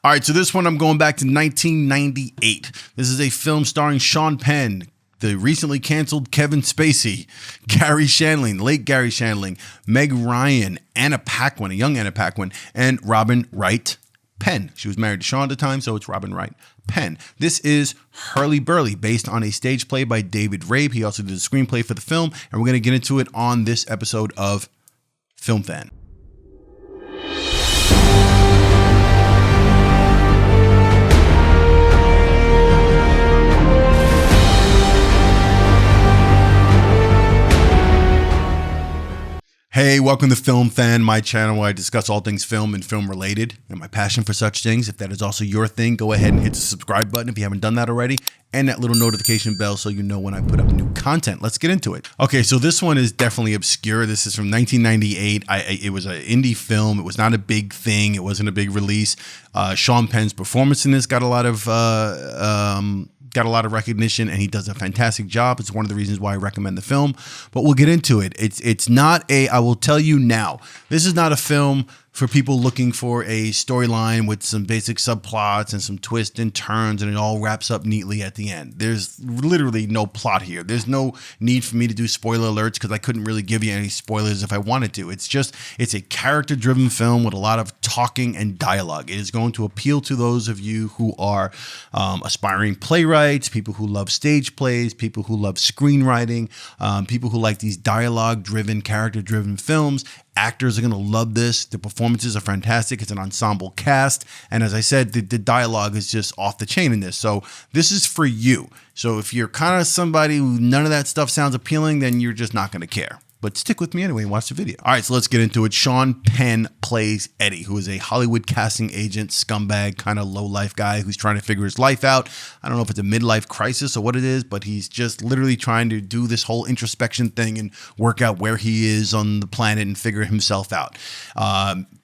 All right, so this one I'm going back to 1998. This is a film starring Sean Penn, the recently canceled Kevin Spacey, Gary Shandling, late Gary Shandling, Meg Ryan, Anna Paquin, a young Anna Paquin, and Robin Wright Penn. She was married to Sean at the time, so it's Robin Wright Penn. This is Hurlyburly, based on a stage play by David Rabe. He also did a screenplay for the film, and we're going to get into it on this episode of Film Fan. Hey, welcome to Film Fan, my channel where I discuss all things film and film related and my passion for such things. If that is also your thing, go ahead and hit the subscribe button if you haven't done that already, and that little notification bell so you know when I put up new content. Let's get into it. Okay, so this one is definitely obscure. This is from 1998. It was an indie film. It was not a big thing. It wasn't a big release. Sean Penn's performance in this got a lot of recognition, and he does a fantastic job. It's one of the reasons why I recommend the film, but we'll get into it. It's not I will tell you now, this is not a film for people looking for a storyline with some basic subplots and some twists and turns, and it all wraps up neatly at the end. There's literally no plot here. There's no need for me to do spoiler alerts because I couldn't really give you any spoilers if I wanted to. It's a character-driven film with a lot of talking and dialogue. It is going to appeal to those of you who are aspiring playwrights, people who love stage plays, people who love screenwriting, people who like these dialogue-driven, character-driven films. Actors are going to love this. The performances are fantastic. It's an ensemble cast. And as I said, the dialogue is just off the chain in this. So this is for you. So if you're kind of somebody who none of that stuff sounds appealing, then you're just not going to care. But stick with me anyway and watch the video. All right, so let's get into it. Sean Penn plays Eddie, who is a Hollywood casting agent, scumbag, kind of low-life guy who's trying to figure his life out. I don't know if it's a midlife crisis or what it is, but he's just literally trying to do this whole introspection thing and work out where he is on the planet and figure himself out.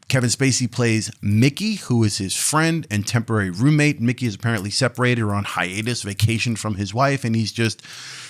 Kevin Spacey plays Mickey, who is his friend and temporary roommate. Mickey is apparently separated or on hiatus, vacation from his wife, and he's just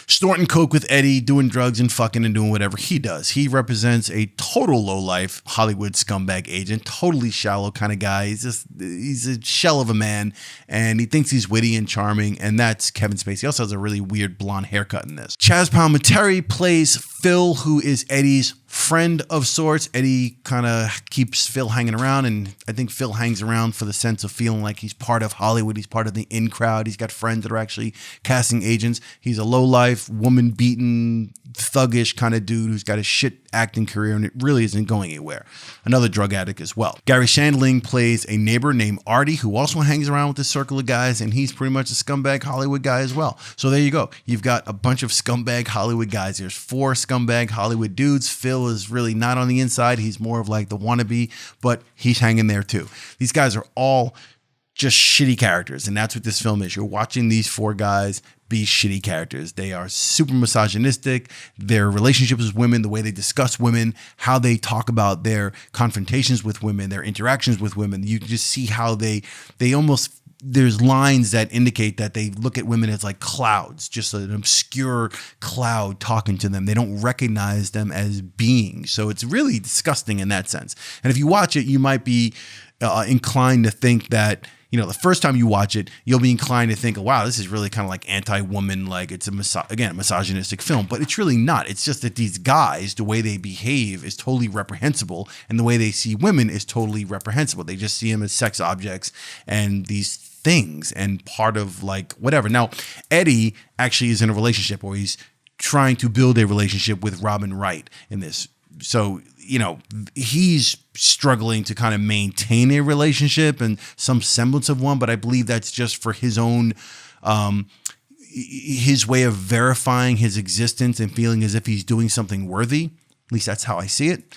snorting coke with Eddie, doing drugs and fucking and doing whatever he does. He represents a total low-life Hollywood scumbag agent, totally shallow kind of guy. He's a shell of a man, and he thinks he's witty and charming, and that's Kevin Spacey. He also has a really weird blonde haircut in this. Chazz Palminteri plays Phil, who is Eddie's friend of sorts. Eddie kind of keeps Phil hanging around, and I think Phil hangs around for the sense of feeling like he's part of Hollywood. He's part of the in crowd. He's got friends that are actually casting agents. He's a low-life, woman-beaten, thuggish kind of dude who's got a shit acting career, and it really isn't going anywhere. Another drug addict as well. Gary Shandling plays a neighbor named Artie, who also hangs around with this circle of guys, and he's pretty much a scumbag Hollywood guy as well. So there you go. You've got a bunch of scumbag Hollywood guys. There's 4 scumbag Hollywood dudes. Phil is really not on the inside. He's more of like the wannabe, but he's hanging there too. These guys are all just shitty characters, and that's what this film is. You're watching these 4 guys be shitty characters. They are super misogynistic. Their relationships with women, the way they discuss women, how they talk about their confrontations with women, their interactions with women. You just see how they almost, there's lines that indicate that they look at women as like clouds, just an obscure cloud talking to them. They don't recognize them as beings. So it's really disgusting in that sense. And if you watch it, you might be inclined to think that, you know, the first time you watch it, you'll be inclined to think, oh, wow, this is really kind of like anti-woman, like it's a misogynistic film, but it's really not. It's just that these guys, the way they behave is totally reprehensible, and the way they see women is totally reprehensible. They just see them as sex objects and these things and part of like whatever. Now, Eddie actually is in a relationship, or he's trying to build a relationship with Robin Wright in this. So, you know, he's struggling to kind of maintain a relationship and some semblance of one, but I believe that's just for his own, his way of verifying his existence and feeling as if he's doing something worthy. At least that's how I see it.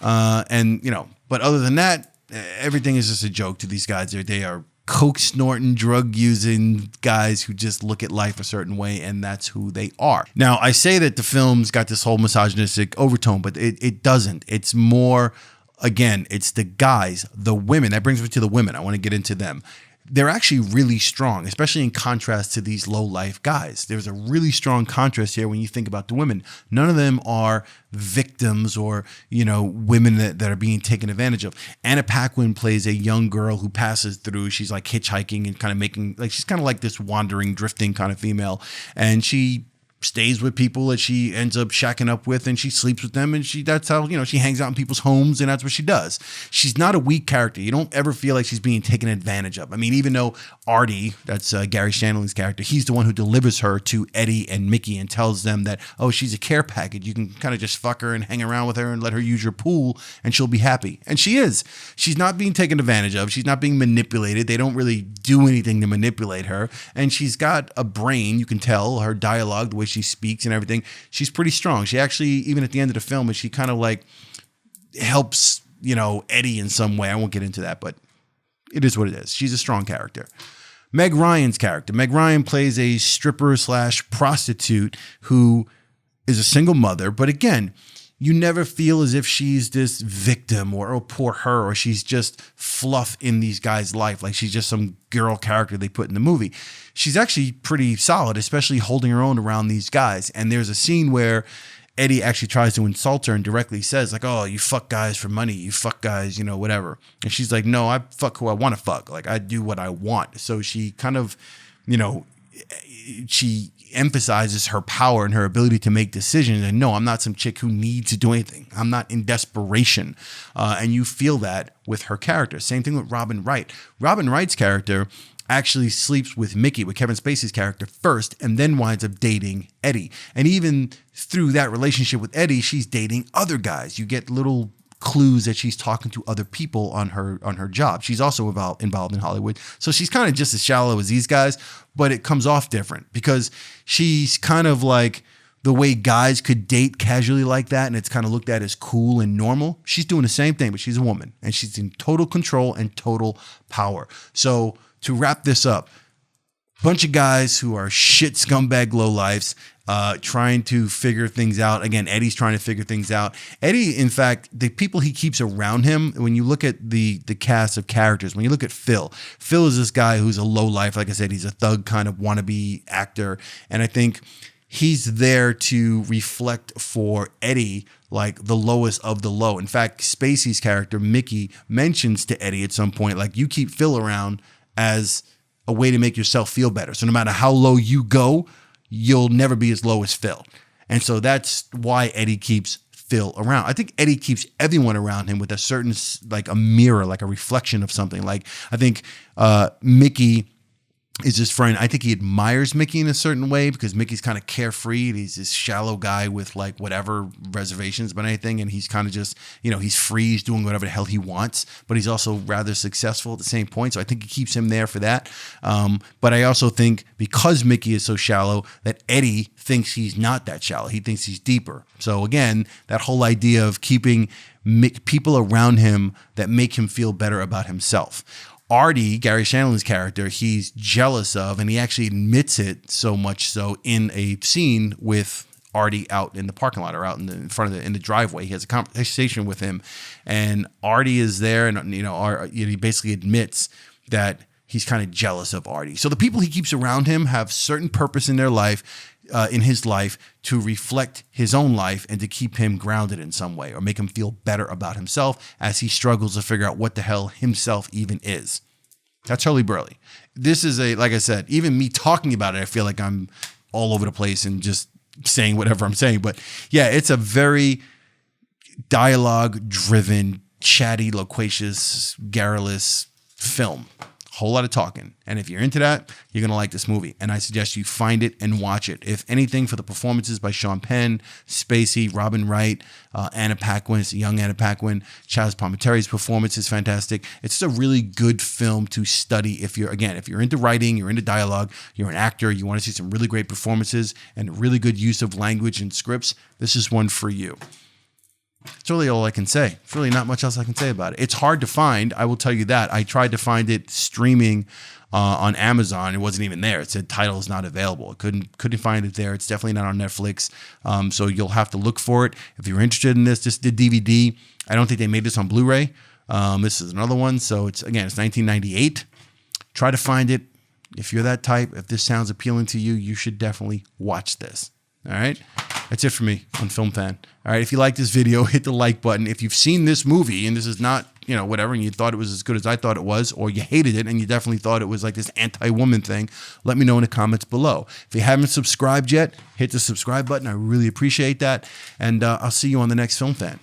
And, you know, but other than that, everything is just a joke to these guys. They are coke snorting, drug using guys who just look at life a certain way, and that's who they are. Now, I say that the film's got this whole misogynistic overtone, but it doesn't. It's more, again, it's the guys, the women. That brings me to the women. I want to get into them. they're actually really strong, especially in contrast to these low life guys. There's a really strong contrast here when you think about the women. None of them are victims or, women that are being taken advantage of. Anna Paquin plays a young girl who passes through. She's like hitchhiking and kind of she's kind of like this wandering, drifting kind of female. And she stays with people that she ends up shacking up with, and she sleeps with them, and that's how she hangs out in people's homes, and that's what she does. She's not a weak character. You don't ever feel like she's being taken advantage of. I mean, even though Artie, that's Gary Shandling's character, he's the one who delivers her to Eddie and Mickey and tells them that, oh, she's a care package. You can kind of just fuck her and hang around with her and let her use your pool and she'll be happy. And she is. She's not being taken advantage of. She's not being manipulated. They don't really do anything to manipulate her. And she's got a brain. You can tell her dialogue, the way she speaks and everything. She's pretty strong. She actually, even at the end of the film, she kind of like helps, Eddie in some way. I won't get into that, but it is what it is. She's a strong character. Meg Ryan's character. Meg Ryan plays a stripper / prostitute who is a single mother. But again, you never feel as if she's this victim or oh, poor her, or she's just fluff in these guys' life. Like she's just some girl character they put in the movie. She's actually pretty solid, especially holding her own around these guys. And there's a scene where Eddie actually tries to insult her and directly says like, oh, you fuck guys for money. You fuck guys, whatever. And she's like, no, I fuck who I want to fuck. Like I do what I want. So she kind of, she emphasizes her power and her ability to make decisions. And no, I'm not some chick who needs to do anything. I'm not in desperation. And you feel that with her character. Same thing with Robin Wright. Robin Wright's character actually sleeps with Mickey, with Kevin Spacey's character first, and then winds up dating Eddie. And even through that relationship with Eddie, she's dating other guys. You get little clues that she's talking to other people on her job. She's also involved in Hollywood. So she's kind of just as shallow as these guys, but it comes off different because she's kind of like the way guys could date casually like that, and it's kind of looked at as cool and normal. She's doing the same thing, but she's a woman, and she's in total control and total power. So to wrap this up, bunch of guys who are shit scumbag lowlifes, trying to figure things out. Again, Eddie's trying to figure things out. Eddie, in fact, the people he keeps around him, when you look at the cast of characters, when you look at Phil is this guy who's a lowlife. Like I said, he's a thug kind of wannabe actor. And I think he's there to reflect for Eddie like the lowest of the low. In fact, Spacey's character, Mickey, mentions to Eddie at some point, like, you keep Phil around as a way to make yourself feel better. So no matter how low you go, you'll never be as low as Phil. And so that's why Eddie keeps Phil around. I think Eddie keeps everyone around him with a certain, like a mirror, like a reflection of something. Like I think Mickey is his friend. I think he admires Mickey in a certain way because Mickey's kind of carefree. He's this shallow guy with like whatever reservations about anything. And he's kind of just, he's free. He's doing whatever the hell he wants, but he's also rather successful at the same point. So I think he keeps him there for that. But I also think because Mickey is so shallow that Eddie thinks he's not that shallow. He thinks he's deeper. So again, that whole idea of keeping people around him that make him feel better about himself. Artie, Gary Shandling's character, he's jealous of, and he actually admits it so much so in a scene with Artie out in the parking lot or out in front of in the driveway. He has a conversation with him, and Artie is there, and he basically admits that he's kind of jealous of Artie. So the people he keeps around him have certain purpose in their life, in his life, to reflect his own life and to keep him grounded in some way or make him feel better about himself as he struggles to figure out what the hell himself even is. That's Hurlyburly. This is like I said, even me talking about it, I feel like I'm all over the place and just saying whatever I'm saying. But yeah, it's a very dialogue-driven, chatty, loquacious, garrulous film. Whole lot of talking. And if you're into that, you're going to like this movie. And I suggest you find it and watch it. If anything, for the performances by Sean Penn, Spacey, Robin Wright, Anna Paquin, it's a young Anna Paquin, Chazz Palminteri's performance is fantastic. It's just a really good film to study if you're into writing, you're into dialogue, you're an actor, you want to see some really great performances and really good use of language and scripts, this is one for you. It's really all I can say. It's really not much else I can say about it. It's hard to find. I will tell you that. I tried to find it streaming on Amazon. It wasn't even there. It said title is not available. I couldn't find it there. It's definitely not on Netflix. So you'll have to look for it. If you're interested in this the DVD. I don't think they made this on Blu-ray. This is another one. So it's 1998. Try to find it. If you're that type, if this sounds appealing to you, you should definitely watch this. All right. That's it for me on Film Fan. All right. If you like this video, hit the like button. If you've seen this movie and this is not, whatever, and you thought it was as good as I thought it was, or you hated it and you definitely thought it was like this anti-woman thing, let me know in the comments below. If you haven't subscribed yet, hit the subscribe button. I really appreciate that. And I'll see you on the next Film Fan.